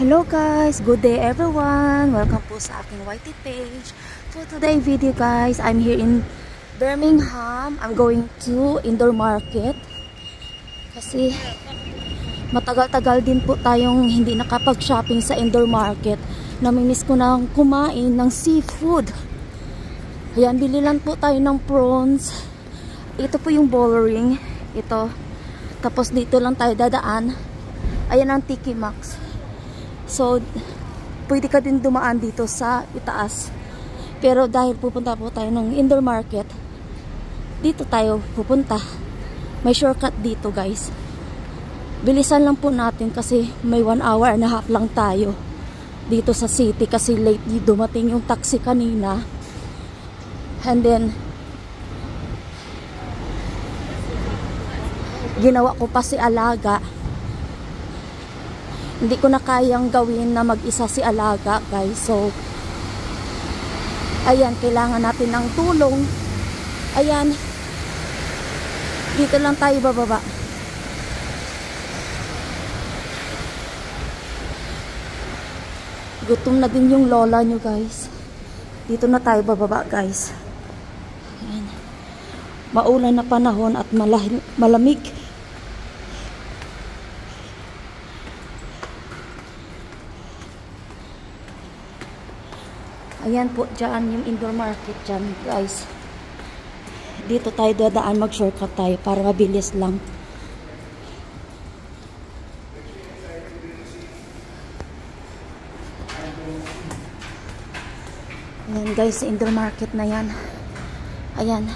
Hello guys, good day everyone. Welcome po sa aking YT page. For today video guys, I'm here in Birmingham. I'm going to indoor market kasi matagal-tagal din po tayong hindi nakapag-shopping sa indoor market. Namimiss ko nang kumain ng seafood. Ayan, bili lang po tayo ng prawns. Ito po yung ball ring. Ito. Tapos dito lang tayo dadaan. Ayan ang Tiki Max. So, pwede ka din dumaan dito sa itaas. Pero dahil pupunta po tayo ng indoor market, dito tayo pupunta. May shortcut dito guys. Bilisan lang po natin kasi may 1 hour and a half lang tayo dito sa city kasi late dumating yung taxi kanina. And then, ginawa ko pa si Alaga. Hindi ko na kayang gawin na mag-isa si Alaga guys. So, ayan, kailangan natin ng tulong. Ayan, dito lang tayo bababa. Gutom na din yung lola nyo guys. Dito na tayo bababa guys. Ayan. Maulan na panahon at malamig. Ayan po, dyan yung indoor market dyan guys. Dito tayo dadaan, mag-shortcut tayo para mabilis lang. Ayan guys, indoor market na yan. Ayan.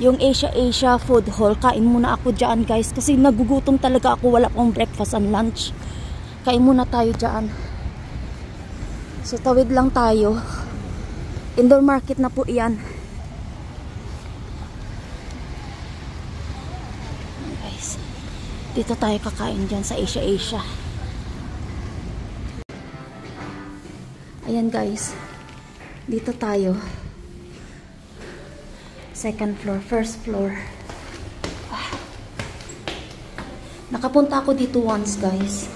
Yung Asia food hall, kain muna ako dyan guys. Kasi nagugutom talaga ako, wala pang breakfast and lunch. Kain muna tayo dyan. So tawid lang tayo. Indoor market na po iyan. Guys, dito tayo kakain dyan sa Asia. Ayan guys, dito tayo. Second floor, first floor. Nakapunta ako dito once guys.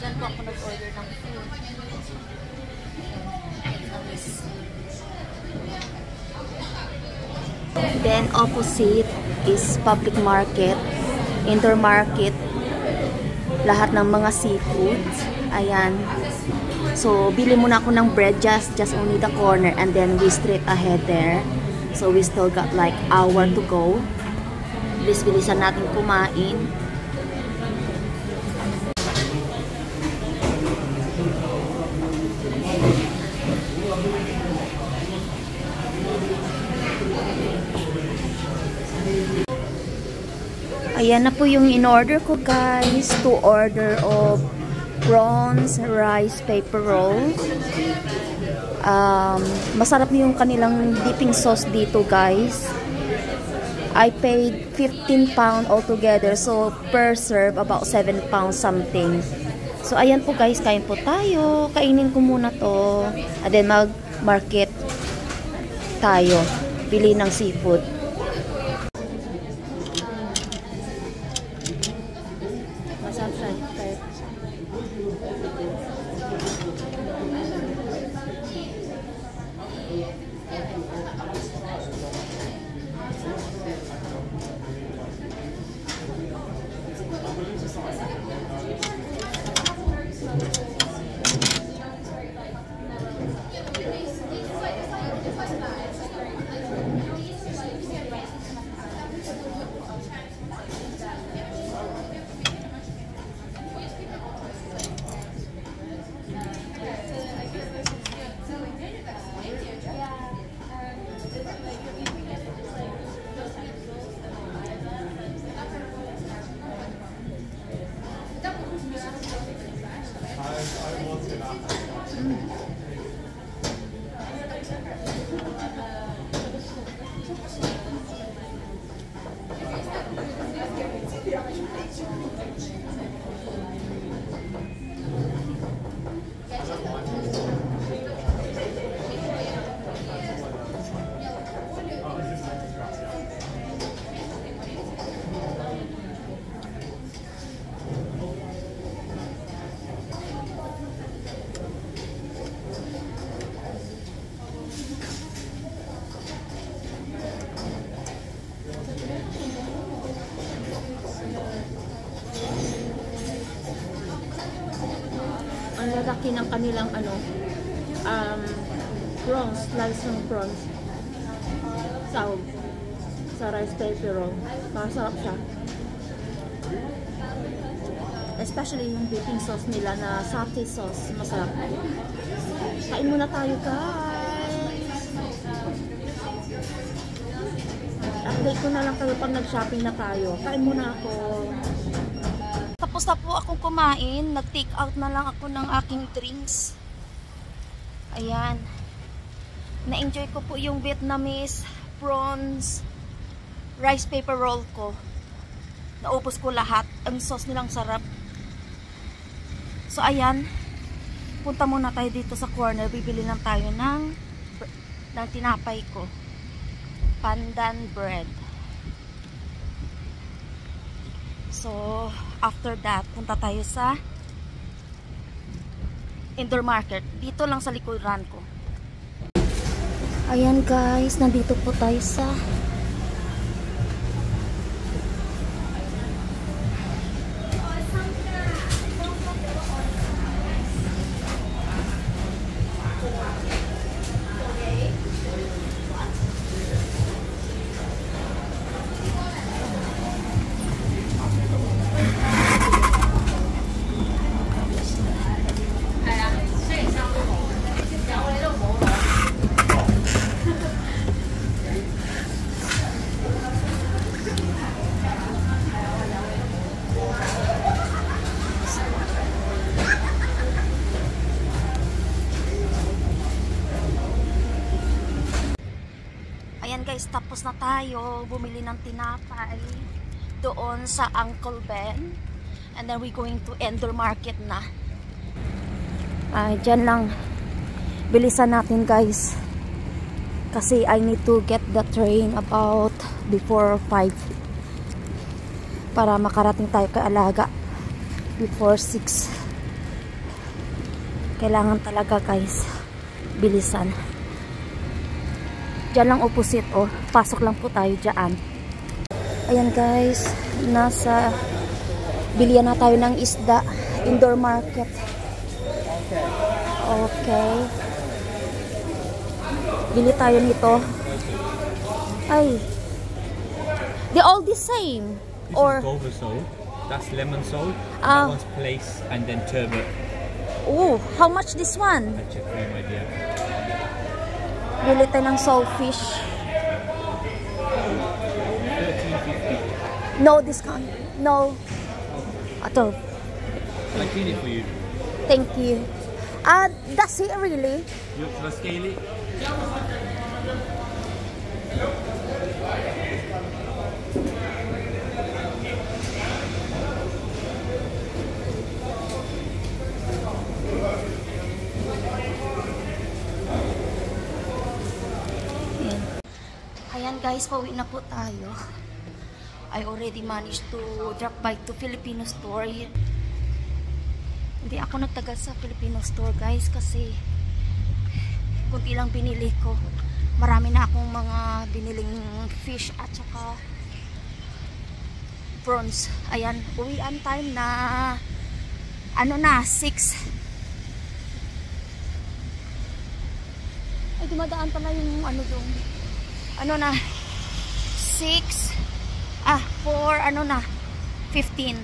Diyan po ako nag-order ng food. Then opposite is public market, indoor market, lahat ng mga seafoods. Ayan. So bili muna ako ng bread, just only the corner, and then we straight ahead there. So we still got like hour to go. Bilis-bilisan natin kumain. Ayan na po yung in-order ko guys. 2 order of prawns, rice, paper roll. Masarap yung kanilang dipping sauce dito guys. I paid 15 pound altogether. So per serve about 7 pounds something. So ayan po guys, kain po tayo. Kainin ko muna to. And then mag-market tayo. Pili ng seafood. akin ang kanilang ano, prawns, slice ng prawns. Sa rice paper roll. Masarap siya. Especially yung dipping sauce nila na satay sauce. Masarap. Kain muna tayo, guys. Update ko na lang kayo pag nag-shopping na tayo. Kain muna ako. Tapos na po akong kumain. Nag-take out na lang ako ng aking drinks. Ayan. Na-enjoy ko po yung Vietnamese prawns rice paper roll ko. Naubos ko lahat. Ang sauce nilang sarap. So, ayan. Punta muna tayo dito sa corner. Bibili lang tayo ng tinapay ko. Pandan bread. So, after that, punta tayo sa indoor market. Dito lang sa likuran ko. Ayan guys, nandito po tayo sa guys, tapos na tayo bumili ng tinapay doon sa Uncle Ben, and then we're going to Endor Market na. Dyan lang bilisan natin guys kasi I need to get the train about before 5 para makarating tayo kay Alaga before 6. Kailangan talaga guys bilisan. Diyan lang opposite, oh. Pasok lang po tayo dyan. Ayan guys, nasa bilihan na tayo ng isda, indoor market. Okay. Bili tayo nito. Ay. They're all the same. This or is Dover sole, that's lemon sole, that one's place and then turbot. Oh, how much this one? I check for you, my dear. Bili tayo ng saltfish. $13.50. No discount. No. Ato. I clean it for you. Thank you. That's it really? You want to scale it? Ayan guys, pauwi na po tayo. I already managed to drop by to Filipino store. Hindi ako nagtagal sa Filipino store guys kasi kunti lang binili ko. Marami na akong mga biniling fish at saka prawns. Ayan, uwian time na ano na, 6. Ay, dumadaan pala yung ano doon. Ano na 4 ano na 15.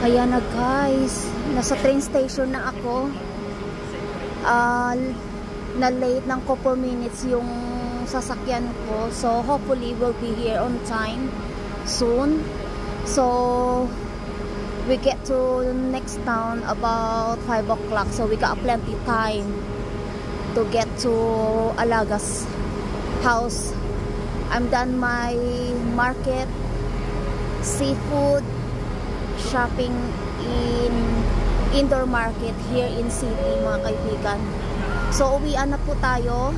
Kaya na guys, nasa train station na ako. Na late ng couple minutes yung sasakyan ko, so hopefully we'll be here on time soon. So we get to the next town about 5 o'clock, so we got plenty time to get to Alaga's house. I'm done my market, seafood, shopping in indoor market here in city mga kaibigan. So uwian na po tayo.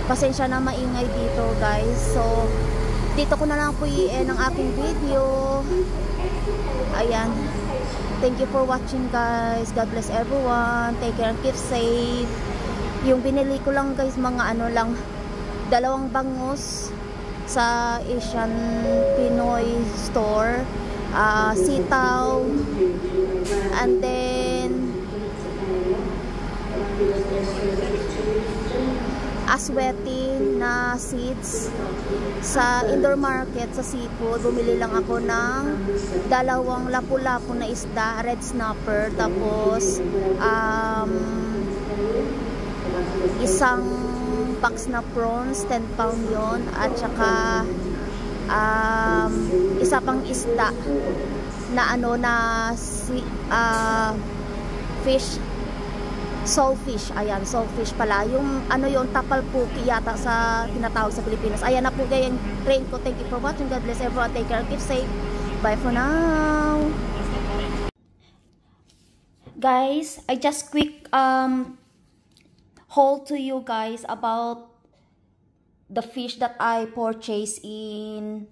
Pasensya na maingay dito guys. So dito ko na lang po i-end ang aking video. Ayan. Thank you for watching guys. God bless everyone. Take care and keep safe. Yung binili ko lang guys mga ano lang, 2 bangus sa Asian Pinoy store, sitaw, and then aswete na seeds sa indoor market sa seafood. Bumili lang ako ng 2 lapu-lapu na isda, red snapper, tapos isang box na prawns, 10 pound yon, at saka isa pang isda na ano na fish, saltfish. Ayan, saltfish pala. Yung ano yung tapalpuki yata sa tinatawag sa Pilipinas. Ayan na po guys yung train ko. Thank you for watching. God bless everyone. Take care. Keep safe. Bye for now. Guys, I just quick haul to you guys about the fish that I purchased in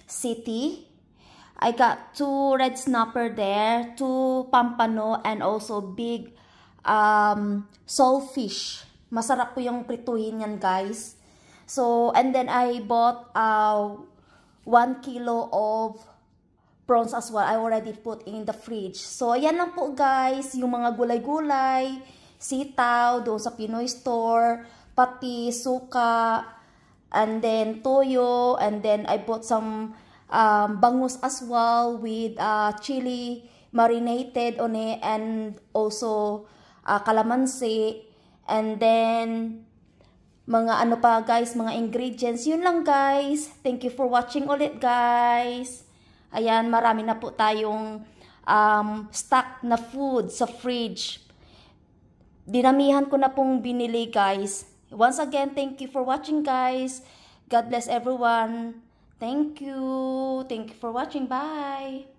city. I got 2 red snapper there, 2 pampano, and also big saltfish. Masarap po yung prituhin yan guys. So, and then I bought 1 kilo of prawns as well. I already put in the fridge. So, ayan lang po guys, yung mga gulay-gulay, sitaw, doon sa Pinoy store, pati, suka, and then toyo, and then I bought some bangus as well with chili marinated on it, and also kalamansi, and then mga ano pa guys, mga ingredients. Yun lang guys. Thank you for watching ulit guys. Ayan, marami na po tayong stock na food sa fridge. Dinamihan ko na pong binili guys. Once again, thank you for watching guys. God bless everyone. Thank you. Thank you for watching. Bye.